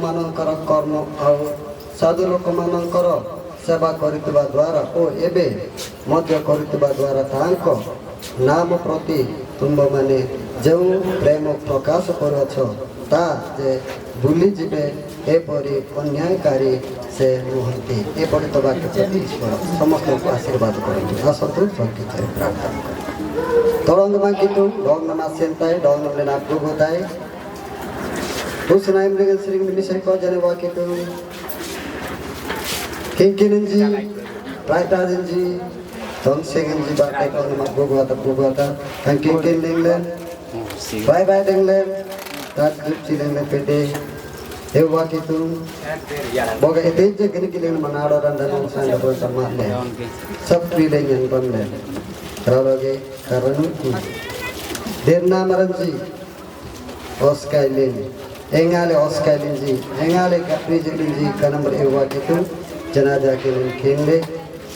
ମାନଙ୍କର କର୍ମ ଆଉ ସାଧୁ ଲୋକମାନଙ୍କର ସେବା କରିଥିବା ଦ୍ୱାରା ଓ ଏବେ ମଧ୍ୟ କରିଥିବା ଦ୍ୱାରା ତାଙ୍କ ନାମ ପ୍ରତି ତୁମମାନେ ଯେଉଁ ପ୍ରେମ ପ୍ରକାଶ କରୁଅଛ ତା ଯେ ଭୁଲିଯିବେ ଏପରି ଅନ୍ୟାୟକାରୀ ସେ ନୁହନ୍ତି। ଏପରି ତ ବାକ୍ୟ ପ୍ରତି ଈଶ୍ୱର ସମସ୍ତଙ୍କୁ ଆଶୀର୍ବାଦ କରନ୍ତୁ। ଆସନ୍ତୁ ସଂଗୀତରେ ପ୍ରାର୍ଥନା କରୁ। ତଳଙ୍ଗ ମାଗିତୁ ଡଙ୍ଗ ନାସିନ୍ତାଏ ଡଙ୍ଗ ନାକୁ ଗୋଦାଏ Usnaim dengan sering milisai kau jane wakitu Kinkinenji Raitajenji Tongsengenji bakai kau nama bugata Kan kinkin denglen Bye denglen Tak kripsi denglen pede Ewa wakitu Boga eteje gini kilin manado dan danang sanda boleh tamatle Sabri dengan pamlen Terlalu karenuku Derna maranji Oskailin Engale Oskalinji, Engale Caprijilinji, Kanamber Ewakitu, Janaja Kilin Kinde,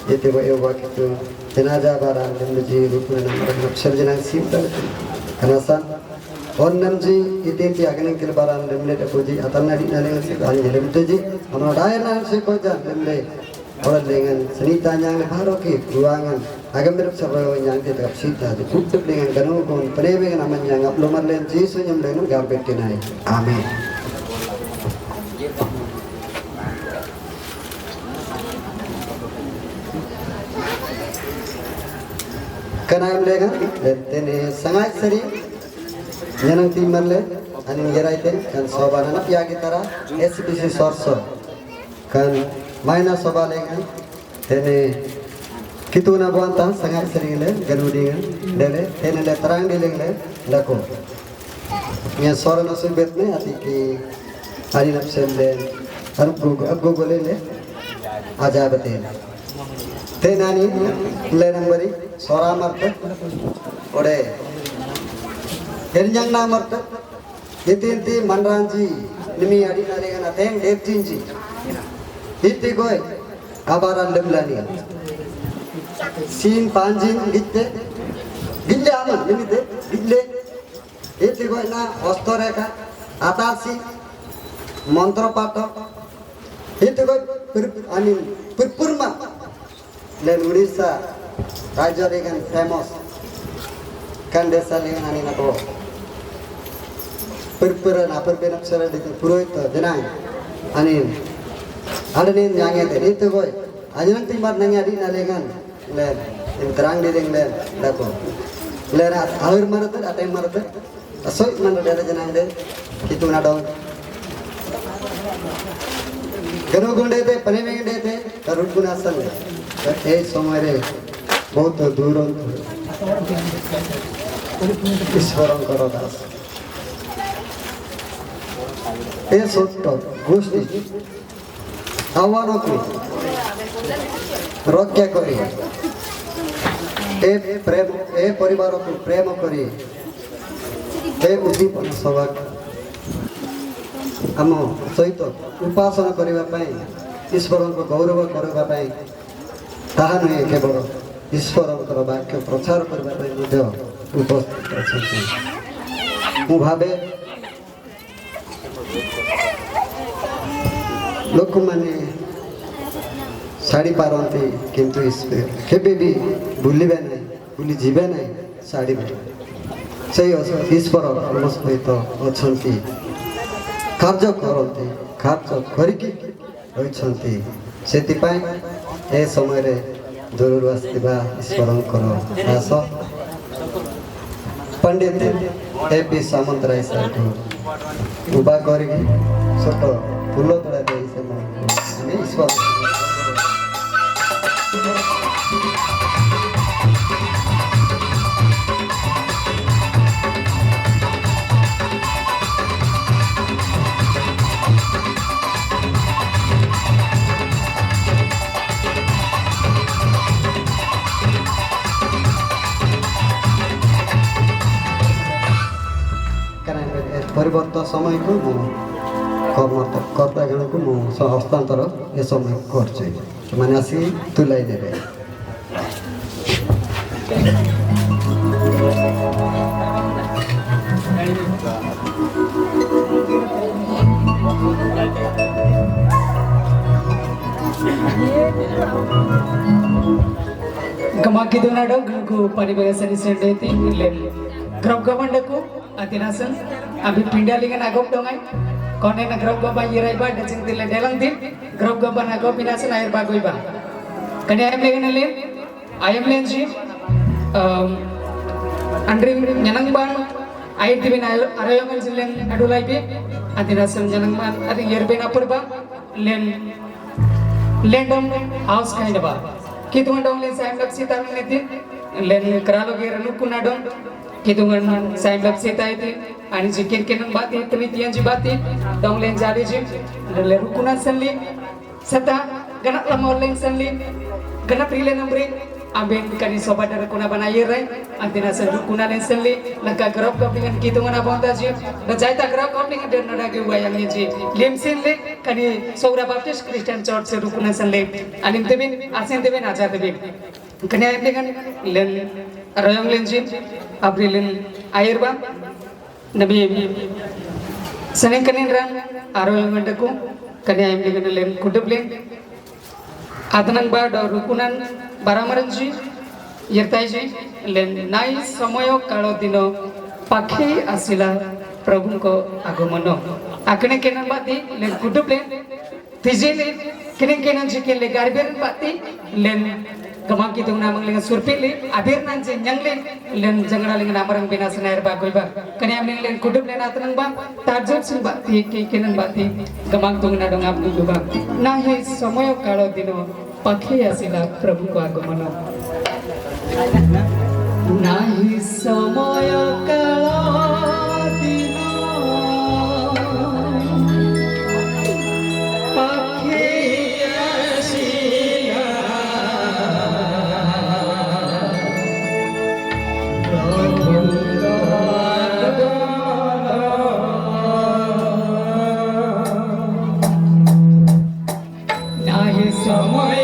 Yetiwa Ewakitu, Janaja Baran, Namji, Rupana, Sarjana Simple, Kanasan, Onamji, Itinti Again Kilbaran, Lemlet Fuji, Atanari, Lemteji, Amadayana, Sekoja, Lemle, Orang Senita yang Haroki, Ruangan, Agamir Sabro yang tidak sita, ditutup dengan ganungan, penebeng namanya yang uploadan len Yesus yang lenu gambet kenai. Amin. Kenai dengan tene sangat seri, jangan timbal le, ane ngeraiten kan soban anak ya gitara, SPC sorso, kan Maina sobalengan, tene kitu na buanta sangat sering le, ganudingan, dele, tene le terang dileng le, lako. Nya sora na subet ne ati ki hari napsel le, ab google le, aja betul. Tene ani le nambari sora marta, ode. Kenjang na marta, inti manranji, nimi adi narengan ateng devtinji. Itu koi kabaran lemlani. Sin panjin gitte aman ini deh gitte. Itu koi na ostoreka atasi mantra pato. Itu koi purpurma len Odisha raja dengan famous kan desa dengan ani nato purpuran apa benapsara itu purohit jenang ani ada nih nyangnya itu boy, aja nanti timbar nanya di nalengan, len, terang di len, dako, len air marut, ada yang marut, asoi mana ada jenang deh, itu nadong, ganu gunde deh, penembeng deh, karut guna asal deh, semua deh, बहुत दूर ईश्वरं करोदास, सोटो गोष्ठी आव्हानों रक्षा करी ए परिवार को प्रेम करी ए उद्दीपन सभा आम सहित उपासना करने ईश्वर को गौरव करने ताहा नुहे केवल ईश्वर वाक्य प्रचार करने उपस्थित अच्छा मु भावे लोक माने साड़ी पारती किंतु केबे भी भूलिबे नहीं भूली जीवे नहीं साड़ी से ईश्वर आम सहित अच्छा कार्य करते कार्य करिकी से समय दूर आसवा ईश्वर दास पंडित ए.पी. सामंतराय सर को उबा कर छोट फूल तोड़ा दे ईश्वर परिवर्तन समय को कर्ता जन को हस्तांतर ए समय कर मैंने आसिक तुलाई दे Gamaki tu nado ku pani bagasani sendeti len grab gabandaku atinasan abi pindalingan agop dongai kone na grab gaba yirai ba dacing tile delang din grab gaba na agop pinasan air bagoi ba kane ayam lengan len ayam len ji andri nyanang ban air dibin arayangan jilen adulai bi atinasan nyanang ban ati yerben apur ba len lendom house kind ba kitungan len sayam lap sita netin len keralo ge ranukuna dong kitungan sayam lap sita ite ani jikin kenan bati penitian ji bati dong len jari ji len rukuna sanli sata ganak lamor len sanli ganak prile nambre amben kani sobat dar kuna banayir rai antina san rukuna len sanli laka grab kopingan kitungan abonda ji da jaita grab kopingan der nada ge wayang ji lem senle kani soura baptist christian church se rukuna sanle anim tebin asen tebin aja tebin kani ayam dengan len royong len ji abril air ba nabi seneng kani ran aroyong mandaku kani ayam dengan len kudub len atanang ba da rukunan baramaranji yertaiji len nai samoyo kalo dino pakhe asila prabhu ko agomono akne kenan bati len kudub len tijele kene kenan jikin le garben bati len gamang kitung namang len surpili abir nan je nyanglen len jangara len namarang binasana air ba goi ba kene am len kudub len atanang ba tarjot sin bati ke kenan bati gamang tung na dong abdu ba nahi samoyo kalo dino pakhe asila prabhu ko agomono nahi samoyo kalo dino pakhe asila prabhu ko agomono nahi samoyo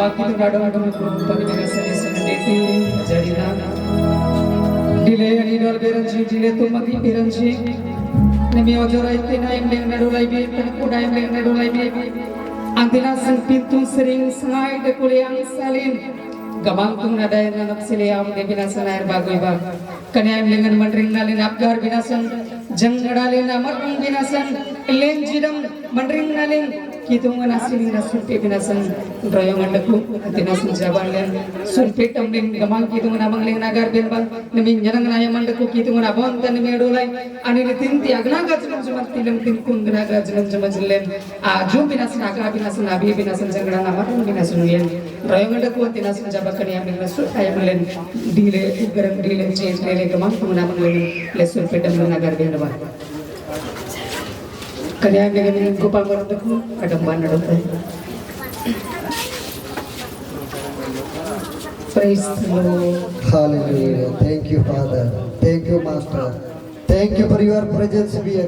bagi tu radang kami pagi dengan seni deti jadi na delay ani dal beranji delay tu magi beranji nemi ojorai tina yang nadu lagi kuda yang nadu lagi antina sang pintu sering sengai de kuliang salin gamang tung nada yang nanap siliam de binasan air bagoi bag kanya yang dengan mandring nalin abgar binasan jeng ngadalin amarung binasan len jidam mandring nalin kitung nasin nasulpe binasan royong andaku antina sang jaban len sulpe tamling gamang kitung namang len nagar benbang nemi nyanang naya mandaku kitung nabon tan nemi adolai ani tinti agna gajnam jumat tilam tinkun gna gajnam jamajlen jum binasan aga binasan abi binasan jangda namarung binasan len royong andaku antina sang jaban kanya yang nasul ayam len dile garam dile change dile gamang kitung namang len le sulpe tamling nagar benbang kanya yang gopal marandaku kadamban nadota praise the Lord. Hallelujah. Thank you, Father. Thank you, Master. Thank you for your presence, be